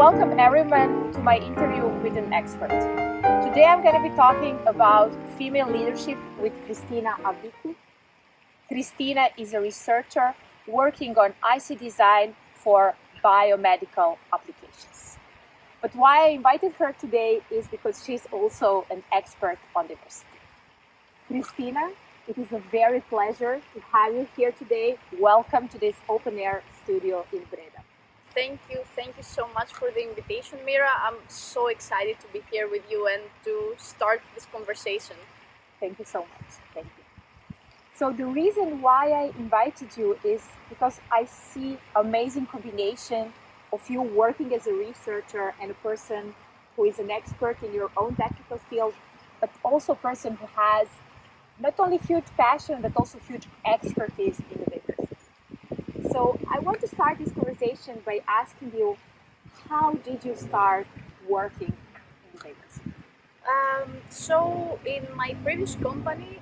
Welcome everyone to my interview with an expert. Today I'm going to be talking about female leadership with Christina Avdikou. Christina is a researcher working on IC design for biomedical applications. But why I invited her today is because she's also an expert on diversity. Christina, it is a very pleasure to have you here today. Welcome to this open air studio in Breda. Thank you so much for the invitation, Mira. I'm so excited to be here with you and to start this conversation. Thank you so much. Thank you. So the reason why I invited you is because I see amazing combination of you working as a researcher and a person who is an expert in your own technical field, but also a person who has not only huge passion, but also huge expertise in the diversity. So I want to start this conversation by asking you, how did you start working in diversity? So in my previous company,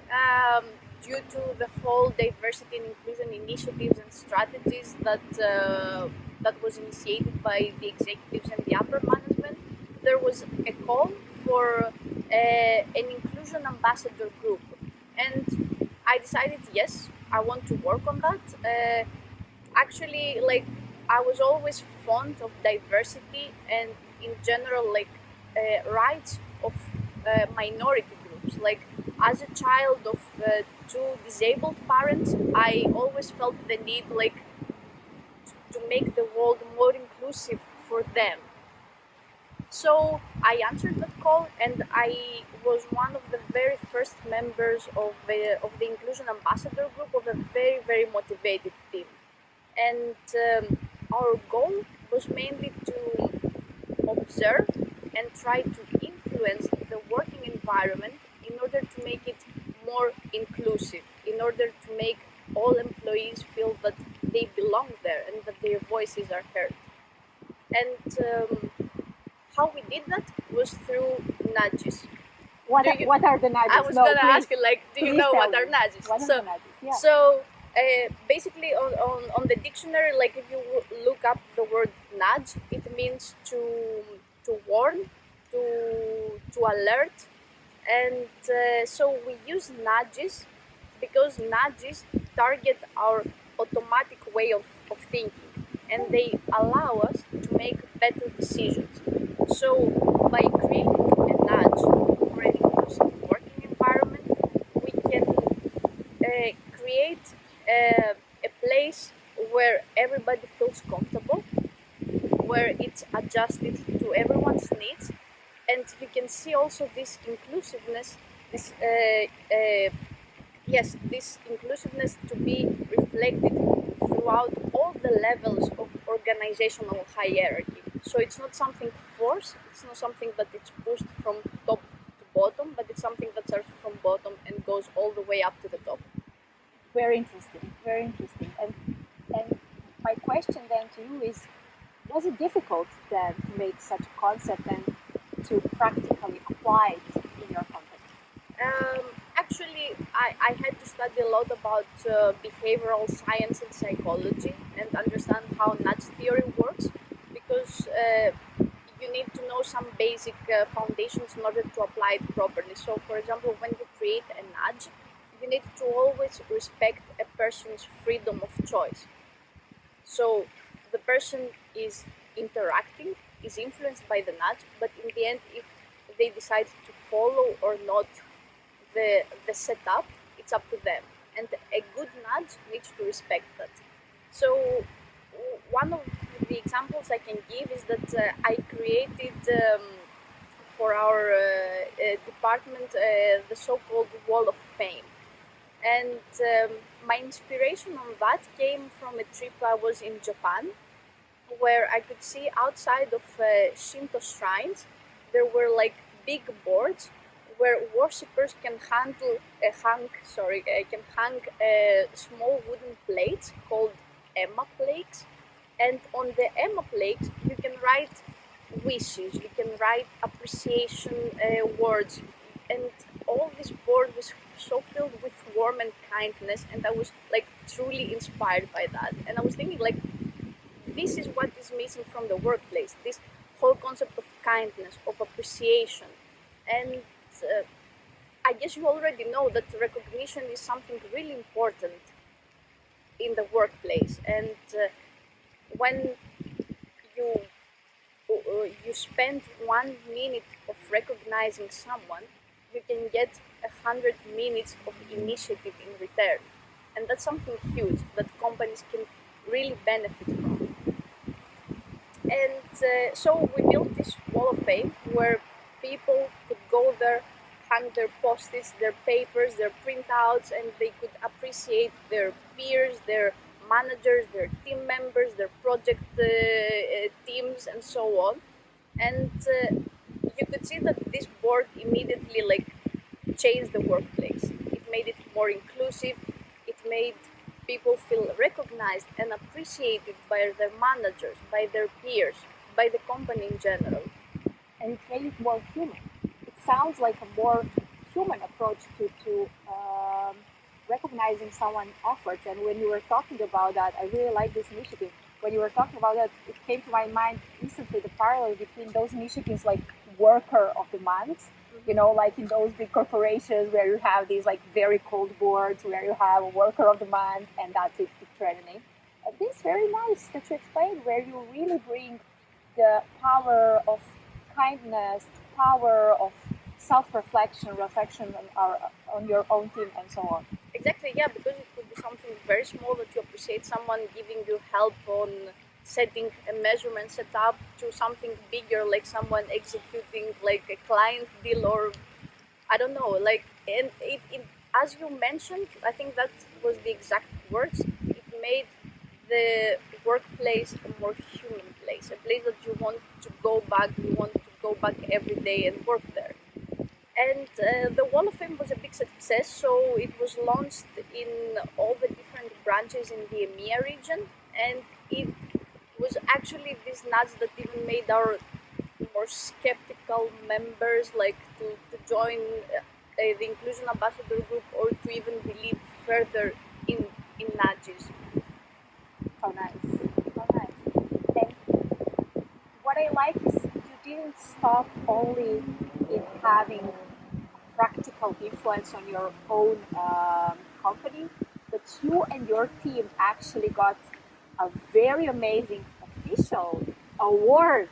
due to the whole diversity and inclusion initiatives and strategies that was initiated by the executives and the upper management, there was a call for an inclusion ambassador group, and I decided, yes, I want to work on that. Actually, I was always fond of diversity and in general rights of minority groups. As a child of two disabled parents, I always felt the need to make the world more inclusive for them. So I answered that call, and I was one of the very first members of the Inclusion Ambassador Group of a very, very motivated team. And our goal was mainly to observe and try to influence the working environment in order to make it more inclusive, in order to make all employees feel that they belong there and that their voices are heard. And how we did that was through nudges. What are the nudges? I was going to ask you, do you know what are nudges? What are the nudges? Yeah. So basically, on the dictionary, if you look up the word nudge, it means to warn, to alert, and so we use nudges because nudges target our automatic way of thinking, and they allow us to make better decisions. So by creating a nudge for an inclusive working environment, we can create a place where everybody feels comfortable, where it's adjusted to everyone's needs, and you can see also this inclusiveness, this inclusiveness to be reflected throughout all the levels of organizational hierarchy. So it's not something forced, it's not something that it's pushed from top to bottom, but it's something that starts from bottom and goes all the way up to the top. Very interesting, very interesting. And my question then to you is, was it difficult then to make such a concept and to practically apply it in your company? Actually, I had to study a lot about behavioral science and psychology and understand how nudge theory works, because you need to know some basic foundations in order to apply it properly. So, for example, when you create a nudge, you need to always respect a person's freedom of choice. So the person is interacting, is influenced by the nudge, but in the end, if they decide to follow or not the setup, it's up to them. And a good nudge needs to respect that. So one of the examples I can give is that I created for our department the so-called Wall of Fame. And my inspiration on that came from a trip I was in Japan, where I could see outside of Shinto shrines, there were big boards where worshippers can hang small wooden plates called Emma plates, and on the Emma plates you can write wishes, you can write appreciation words, and all this board was so filled with warmth and kindness, and I was truly inspired by that. And I was thinking this is what is missing from the workplace, this whole concept of kindness, of appreciation. And I guess you already know that recognition is something really important in the workplace. And when you you spend 1 minute of recognizing someone, you can get 100 minutes of initiative in return, and that's something huge that companies can really benefit from. And so we built this wall of fame where people could go there, hang their post-its, their papers, their printouts, and they could appreciate their peers, their managers, their team members, their project teams, and so on. And you could see that this board immediately changed the workplace. It made it more inclusive. It made people feel recognized and appreciated by their managers, by their peers, by the company in general. And it made it more human. It sounds like a more human approach to recognizing someone's efforts. And when you were talking about that, I really like this initiative. When you were talking about that, it came to my mind instantly the parallel between those initiatives like Worker of the Month, you know, like in those big corporations where you have these like very cold boards where you have a Worker of the Month and that's it, it's training. And this is very nice that you explained where you really bring the power of kindness, power of self-reflection, reflection on your own team and so on. Exactly, yeah, because it could be something very small that you appreciate someone giving you help on setting a measurement setup, to something bigger like someone executing like a client deal, or I don't know, and it as you mentioned, I think that was the exact words. It made the workplace a more human place, a place that you want to go back every day and work there. And the Wall of Fame was a big success, so it was launched in all the different branches in the EMEA region, and it was actually this nudge that even made our more skeptical members to join the Inclusion Ambassador group, or to even believe further in nudges. How nice, how nice. And what I like is you didn't stop only in having practical influence on your own company, but you and your team actually got a very amazing official award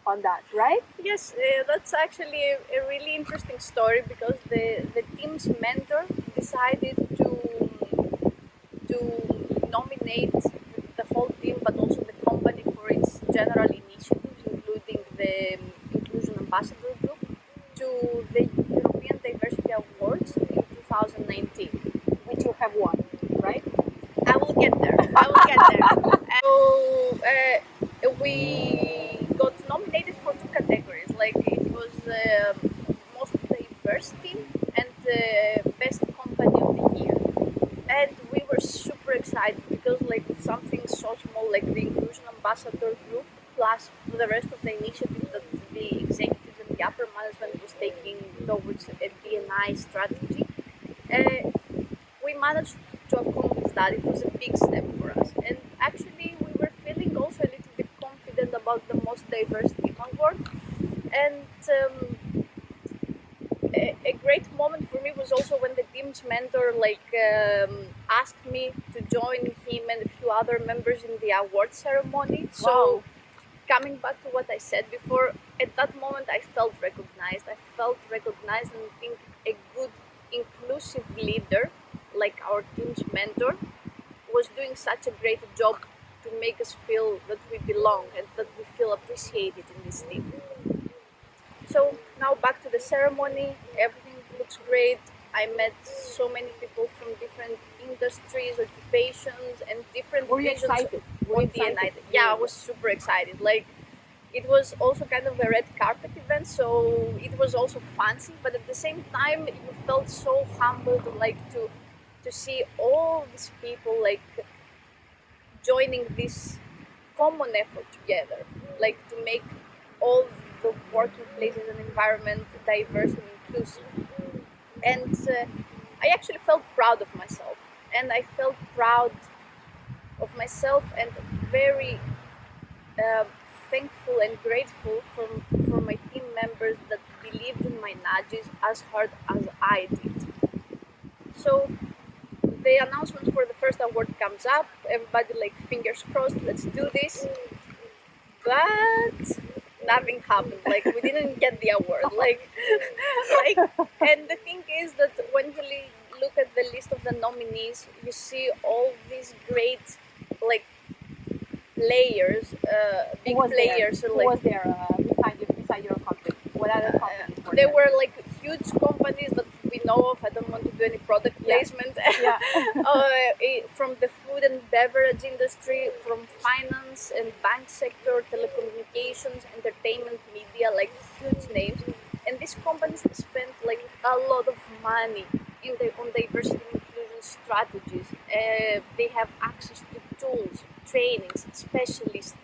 on that, right? Yes, that's actually a really interesting story, because the team's mentor decided to nominate the whole team, but also the company, for its general initiatives, including the Inclusion Ambassador Group, to the European Diversity Awards in 2019. Which you have won, right? I will get there. So we got nominated for 2 categories. Like, it was most diverse team and best company of the year. And we were super excited, because with something so small like the Inclusion Ambassador Group, plus the rest of the initiatives that the executives and the upper management was taking towards a D&I strategy, we managed to accomplish that. It was a big step for us. And actually, we were feeling also a little bit confident about the most diverse team award. And a great moment for me was also when the team's mentor asked me to join him and a few other members in the award ceremony. Wow. So coming back to what I said before, at that moment I felt recognized. And I think a good inclusive leader like our team's mentor was doing such a great job to make us feel that we belong and that we feel appreciated in this team. So now back to the ceremony. Everything looks great. I met so many people from different industries, occupations, and different Were you visions excited? with D&I. Yeah, I was super excited. It was also kind of a red carpet event, so it was also fancy, but at the same time, you felt so humbled, to see all these people joining this common effort together, to make all the working places and environment diverse and inclusive. And I actually felt proud of myself, and I felt proud of myself and very thankful and grateful for my team members that believed in my nudges as hard as I did. So the announcement for the first award comes up. Everybody like fingers crossed, let's do this. But nothing happened. Like we didn't get the award. And the thing is that when you look at the list of the nominees, you see all these great like players, big players. Who was there beside your company? What other companies were They there? were like huge companies that we know of. I don't want to do any product placement. Yeah. From the food and beverage industry, from finance and bank sector, telecommunications, entertainment, media, like huge names. And these companies spent like a lot of money on diversity and inclusion strategies. They have access to tools, trainings, specialists,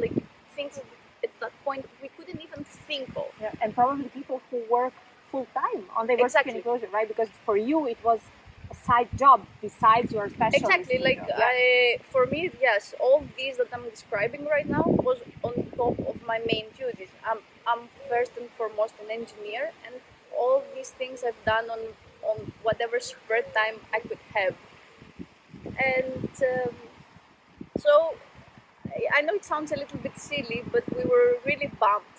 like things that at that point we couldn't even think of. Yeah, and probably people who work full time on diversity and inclusion, right? Because for you it was a side job besides your specialty. Exactly, like for me, yes, all these that I'm describing right now was on top of my main duties. I'm first and foremost an engineer, and all these things I've done on whatever spare time I could have. And so I know it sounds a little bit silly, but we were really bummed.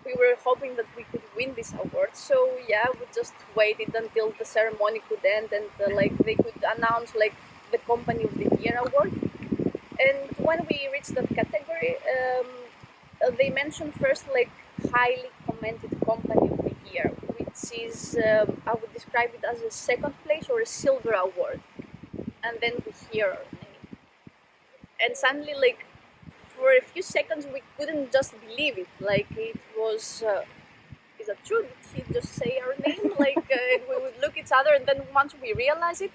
We were hoping that we could win this award. So yeah, we just waited until the ceremony could end and like they could announce like the Company of the Year award. And when we reached that category, they mentioned first like highly commented Company of the Year, which is I would describe it as a second place or a silver award. And then we hear our name, and suddenly like for a few seconds we couldn't just believe it. Like it was, is that true? Did he just say our name? Like we would look each other, and then once we realized it,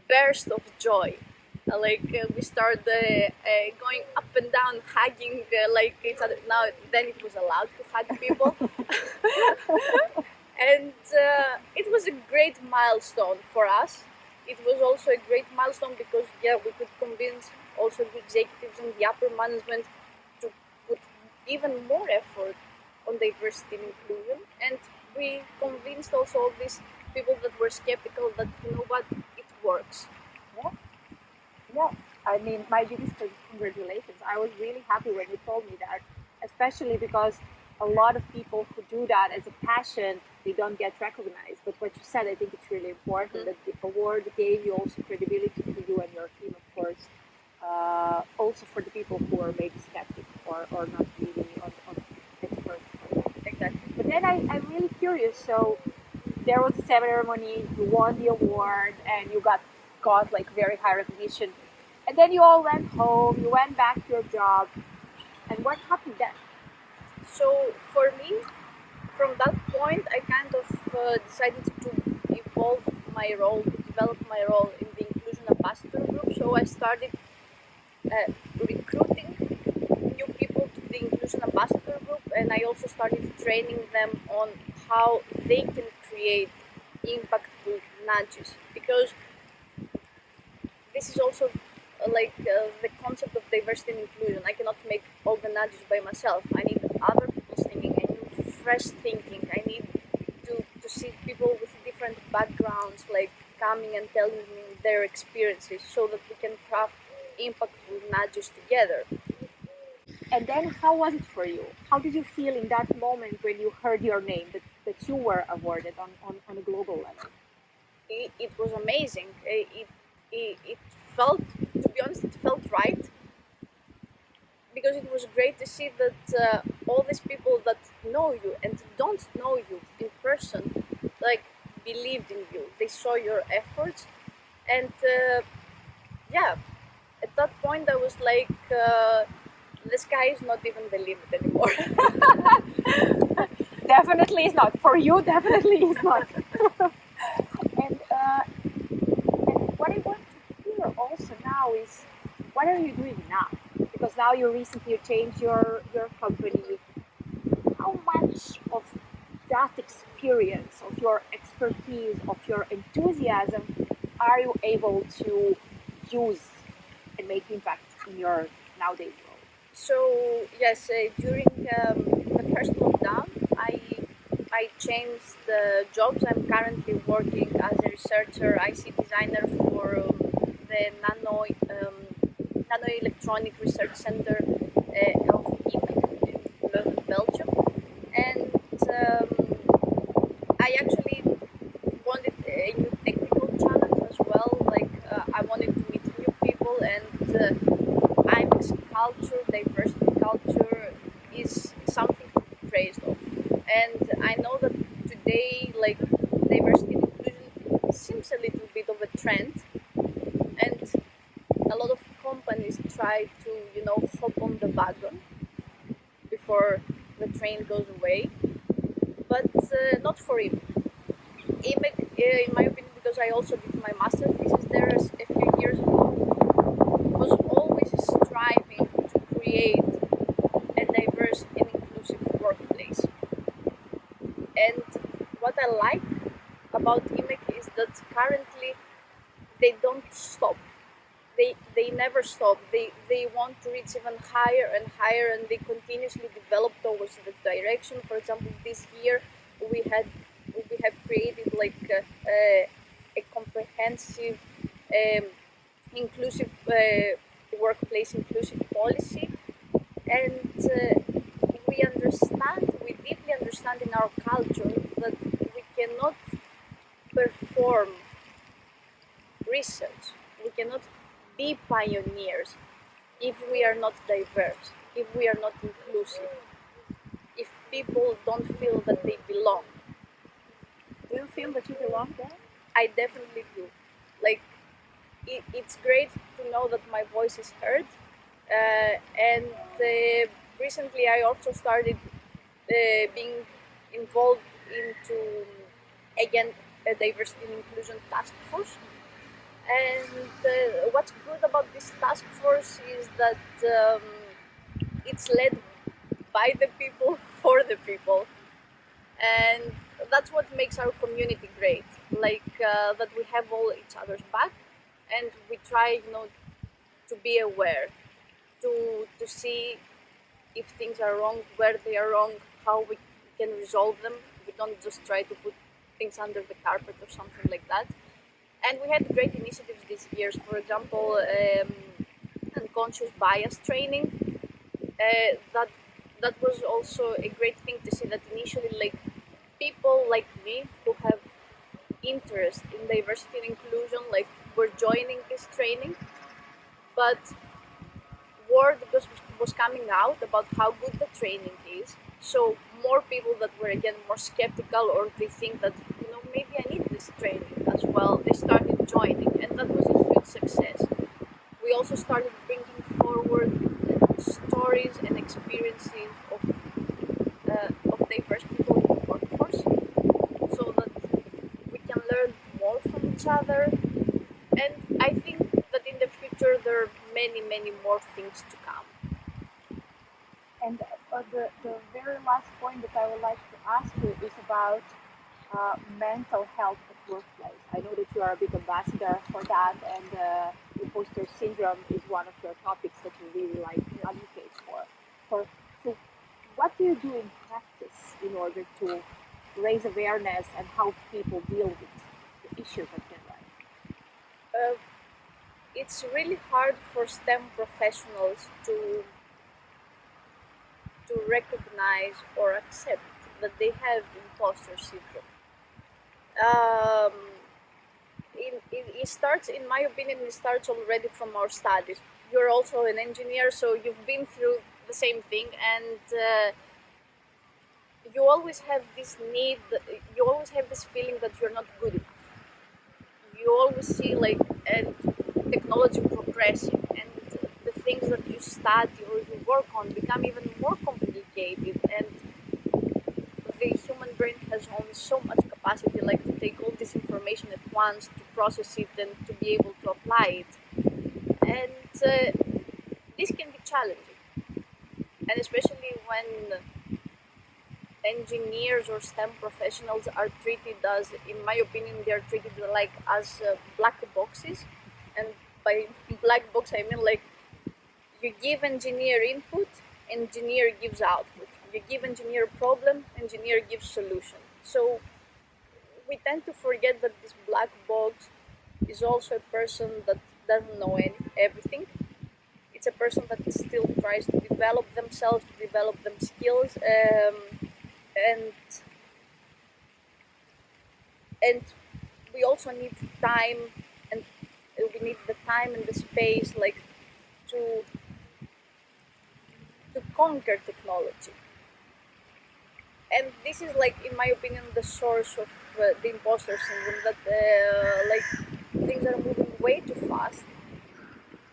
burst of joy. We started going up and down, hugging like each other. Now then it was allowed to hug people, and it was a great milestone for us. It was also a great milestone because we could convince also the executives and the upper management to put even more effort on diversity and inclusion, and we convinced also all these people that were skeptical that you know what, it works. Yeah, I mean, my biggest congratulations. I was really happy when you told me that, especially because a lot of people who do that as a passion, they don't get recognized. But what you said, I think it's really important that the award gave you also credibility to you and your team, of course. Also for the people who are maybe skeptic or not really on at first. Exactly. But then I'm really curious. So there was a ceremony, you won the award, and you got like very high recognition. And then you all went home, you went back to your job. And what happened then? So for me, from that point, I kind of decided to evolve my role, to develop my role in the Inclusion Ambassador group. So I started recruiting new people to the Inclusion Ambassador group, and I also started training them on how they can create impactful nudges, because this is also the concept of diversity and inclusion. I cannot make all the nudges by myself. I need other people's thinking. I need fresh thinking. I need to see people with different backgrounds like coming and telling me their experiences so that we can craft impactful nudges together. And then how was it for you? How did you feel in that moment when you heard your name, that you were awarded on a global level? It was amazing. It felt, to be honest, it felt right, because it was great to see that all these people that know you and don't know you in person, like, believed in you. They saw your efforts, and at that point I was like, the sky is not even the limit anymore. Definitely is not. For you, definitely is not. And what I want to hear also now is, what are you doing now? Because now you recently changed your company. How much of that experience, of your expertise, of your enthusiasm, are you able to use and make impact in your nowadays role? So yes, during the first lockdown, I changed jobs. I'm currently working as a researcher, IC designer for the Nano Electronic Research Center of IMEC in Leuven, Belgium, and I actually wanted a new technical challenge as well. Like I wanted to meet new people, and IMEC's culture, diversity culture, is something to be praised of. And I know that today, like diversity and inclusion seems a little bit of a trend, and a lot of companies try to, hop on the wagon before the train goes away, but not for him. IMEC, in my opinion, because I also did my master thesis there a few years ago, was always striving to create a diverse and inclusive workplace. And what I like about IMEC is that currently they don't stop. They never stop. They want to reach even higher and higher, and they continuously develop towards the direction. For example, this year we have created like a comprehensive inclusive workplace inclusive policy, and we deeply understand in our culture that we cannot perform research, we cannot be pioneers if we are not diverse, if we are not inclusive, if people don't feel that they belong. Do you feel that you belong there? I definitely do. Like, it's great to know that my voice is heard. And recently, I also started being involved into, again, a diversity and inclusion task force. And what's good about this task force is that it's led by the people for the people, and that's what makes our community great. Like that we have all each other's back, and we try, to be aware, to see if things are wrong, where they are wrong, how we can resolve them. We don't just try to put things under the carpet or something like that. And we had great initiatives this year. For example, unconscious bias training. That was also a great thing to see that initially, like people like me who have interest in diversity and inclusion, like were joining this training, but word was coming out about how good the training is. So more people that were again more skeptical, or they think that maybe I need this training as well, they started joining, and that was a huge success. We also started bringing forward stories and experiences of diverse people in the workforce, so that we can learn more from each other. And I think that in the future there are many, many more things to come. And the very last point that I would like to ask you is about mental health at workplace. I know that you are a big ambassador for that, and imposter syndrome is one of your topics that you really like to advocate for. So what do you do in practice in order to raise awareness and help people deal with the issues of their life? It's really hard for STEM professionals to recognize or accept that they have imposter syndrome. It starts, in my opinion, it starts already from our studies. You're also an engineer, so you've been through the same thing, and you always have this need, you always have this feeling that you're not good enough. You always see and technology progressing, and the things that you study or you work on become even more complicated, and the human brain has only so much capacity, to take all this information at once, to process it, and to be able to apply it. And this can be challenging, and especially when engineers or STEM professionals are treated as, in my opinion, they are treated as black boxes. And by black box, I mean you give engineer input, engineer gives output. You give engineer a problem, engineer gives solution. So we tend to forget that this black box is also a person that doesn't know everything. It's a person that still tries to develop themselves, to develop them skills, and and we also need time, and we need the time and the space, like to conquer technology. And this is, like, in my opinion, the source of the imposter syndrome, that like things are moving way too fast,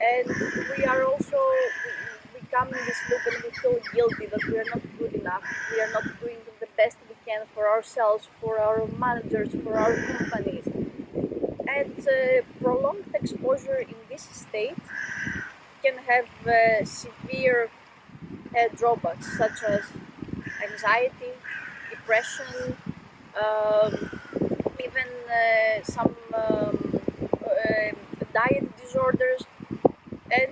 and we are also we come in this loop and we feel guilty that we are not good enough, we are not doing the best we can for ourselves, for our managers, for our companies. And prolonged exposure in this state can have severe drawbacks, such as anxiety, depression, um, even some diet disorders. And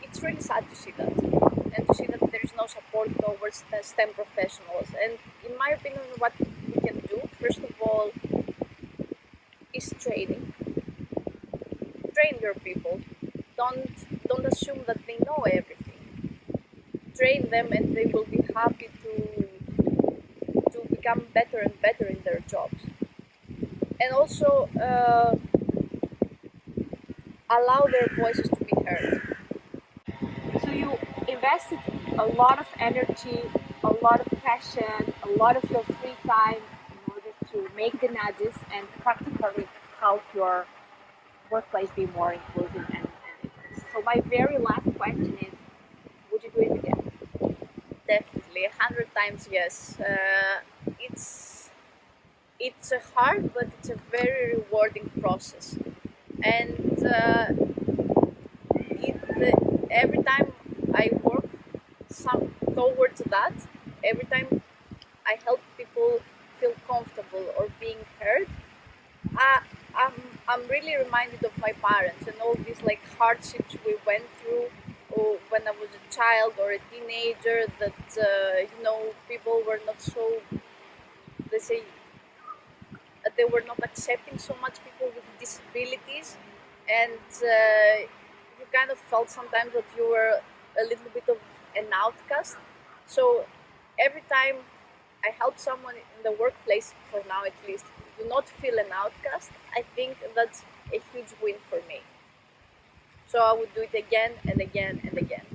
it's really sad to see that, and to see that there is no support towards the STEM professionals. And in my opinion, what we can do, first of all, is training. Train your people. Don't assume that they know everything. Train them, and they will be happy to become better and better in their jobs. And also allow their voices to be heard. So you invested a lot of energy, a lot of passion, a lot of your free time in order to make the nudges and practically help your workplace be more inclusive and diverse. So my very last question is, would you do it again? Definitely, 100 times yes. It's a hard, but it's a very rewarding process. And every time I work some towards that, every time I help people feel comfortable or being heard, I, I'm I'm really reminded of my parents and all these, like, hardships we went through, or when I was a child or a teenager. That people were not so, they say, they were not accepting so much people with disabilities, and you kind of felt sometimes that you were a little bit of an outcast. So every time I help someone in the workplace, for now at least, do not feel an outcast, I think that's a huge win for me. So I would do it again and again and again.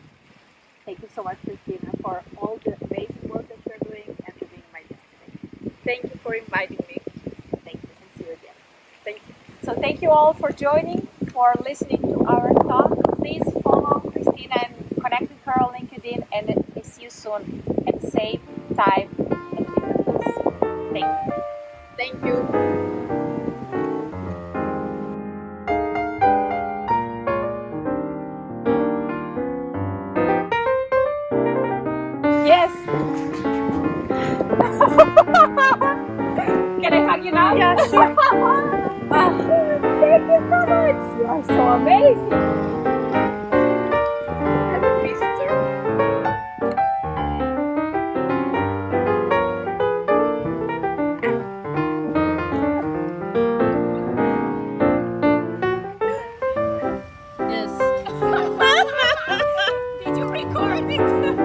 Thank you so much, Christina, for all the amazing work that you're doing and for being my guest today. Thank you for inviting me. Thank you, and see you again. Thank you. So thank you all for joining, for listening to our talk. Please follow Christina and connect with her on LinkedIn, and I see you soon at the same time and different place. Thank you. Thank you. Yes. Can I hug you now? Yeah, sure. Thank you so much. You are so amazing. I'm a visitor. Yes. Did you record it?